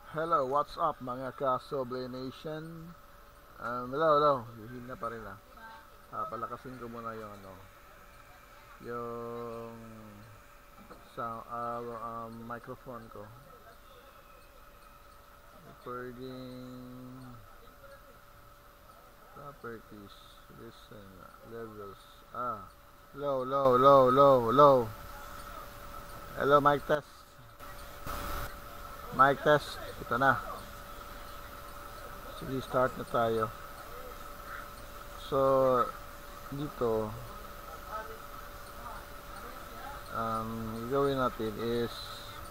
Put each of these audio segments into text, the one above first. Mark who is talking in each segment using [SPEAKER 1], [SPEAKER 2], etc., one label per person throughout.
[SPEAKER 1] Hello, what's up mga ka-Soble Nation? Hello. Hihina pa rin ah. Palakasin ko muna yung yung microphone ko. Recording properties, listen, levels. Low. Hello, mic test. Mic test. Ito na. Sige, start na tayo. So, dito, gawin natin is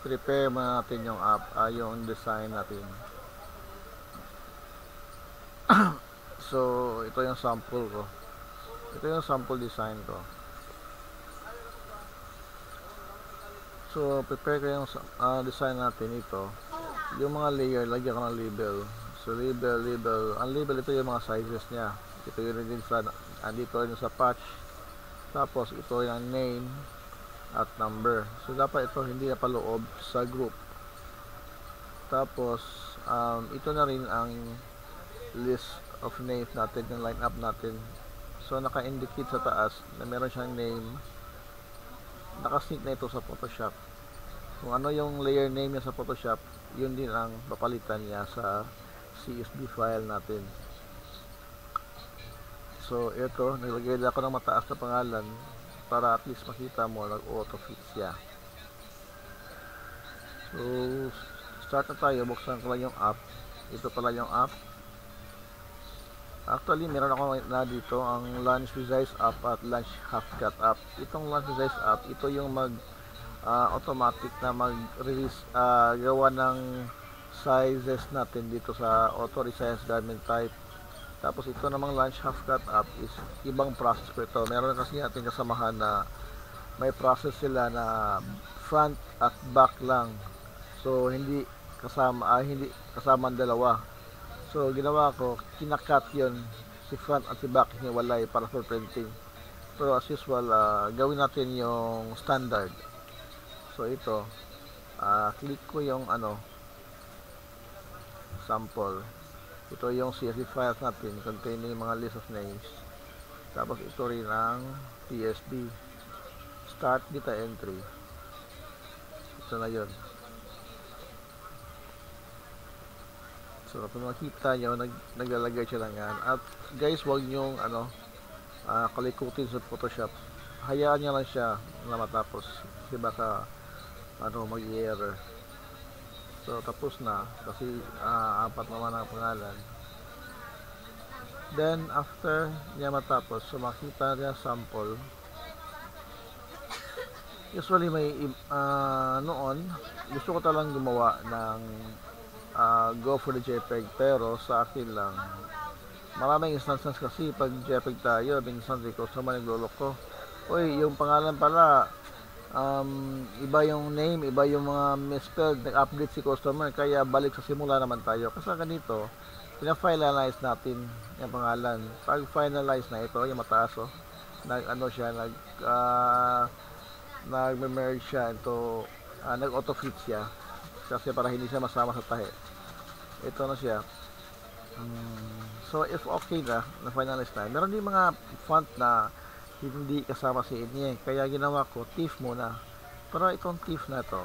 [SPEAKER 1] prepare muna natin yung app, yung design natin. So, ito yung sample ko. Ito yung sample design ko. So, prepare ko yung design natin ito. Yung mga layer, lagyan ko ng label. So, label. Ang label, ito yung mga sizes niya. Ito yung din sa, andito yung sa patch. Tapos, ito yung name at number. So, dapat ito hindi na paloob sa group. Tapos, ito na rin ang list of names natin, yung lineup natin. So, naka-indicate sa taas na meron siyang name. Nakasync na ito sa Photoshop. Kung ano yung layer name niya sa Photoshop, yun din ang papalitan niya sa CSV file natin. So, ito, naglagay ako ng mataas na pangalan para at least makita mo, nag-auto-fit siya. So, start na tayo. Buksan ko lang yung app. Ito pala yung app. Actually, meron ako na dito ang Launch Resize app at Launch Half-Cut app. Itong Launch Resize app, ito yung automatic na mag-release, gawa ng sizes natin dito sa Auto Resize Garment Type. Tapos ito namang Launch Half-Cut app is ibang process po ito. Meron kasi ating kasamahan na may process sila na front at back lang. So, hindi kasama ang dalawa. So, ginawa ko, kinakat yon si front at si back, hiniwalay para for printing. Pero as usual, gawin natin yung standard. So, ito, click ko yung sample. Ito yung CSV files natin, containing mga list of names. Tapos, ito rin ang PSD. Start data entry. Ito na yun. So, kung makita nyo, naglalagay siya lang yan. At guys, huwag nyo kalikutin sa Photoshop. Hayaan nyo lang siya na matapos. Kasi baka mag-error. So, tapos na. Kasi apat naman ang pangalan. Then, after niya matapos, so makita niya sample. Usually, noon, gusto ko talang gumawa ng go for the JPEG, pero sa akin lang maraming instances kasi pag JPEG tayo, minsan di customer nagloloko, uy, yung pangalan pala iba yung name, iba yung mga misspelled, nag-update si customer, kaya balik sa simula naman tayo. Kasi ganito, pina-finalize natin yung pangalan. Pag finalize na ito, yung mataas nag-merge siya ito, nag-auto-fit siya kasi para hindi siya masama sa tahi. Ito na siya. So, if okay na finalize na, meron din mga font na hindi kasama si inye. Kaya ginawa ko, TIFF muna. Pero itong TIFF na to,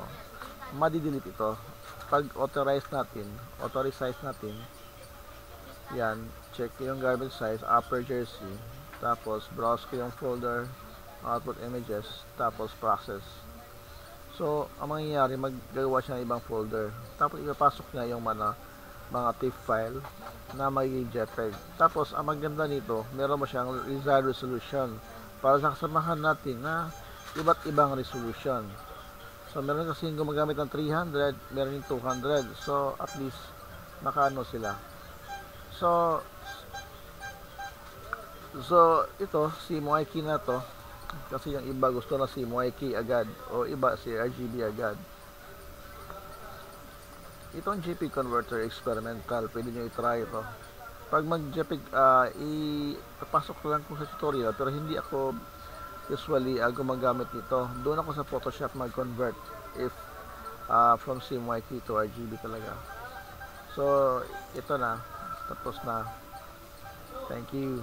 [SPEAKER 1] madi-delete ito. Pag authorize natin, yan, check yung garment size, upper jersey, tapos browse ko yung folder, output images, tapos process. So, ang mangyayari, maggagawa siya ng ibang folder. Tapos, ipapasok niya yung mga TIFF file na magiging JPEG. Tapos, ang maganda nito, meron mo siyang desired resolution para sa kasamahan natin na iba't ibang resolution. So, meron kasi gumagamit ng 300, meron yung 200. So, at least, makaano sila. So, ito, si Moiki na to, kasi yung iba gusto na si Moiki agad o iba si RGB agad. Itong JPEG converter experimental, pwede nyo i-try ito. Pag mag-JPEG, ipapasok ko lang kung sa tutorial, pero hindi ako usually gumagamit nito. Doon ako sa Photoshop mag-convert if from CMYK to RGB talaga. So, ito na. Tapos na. Thank you.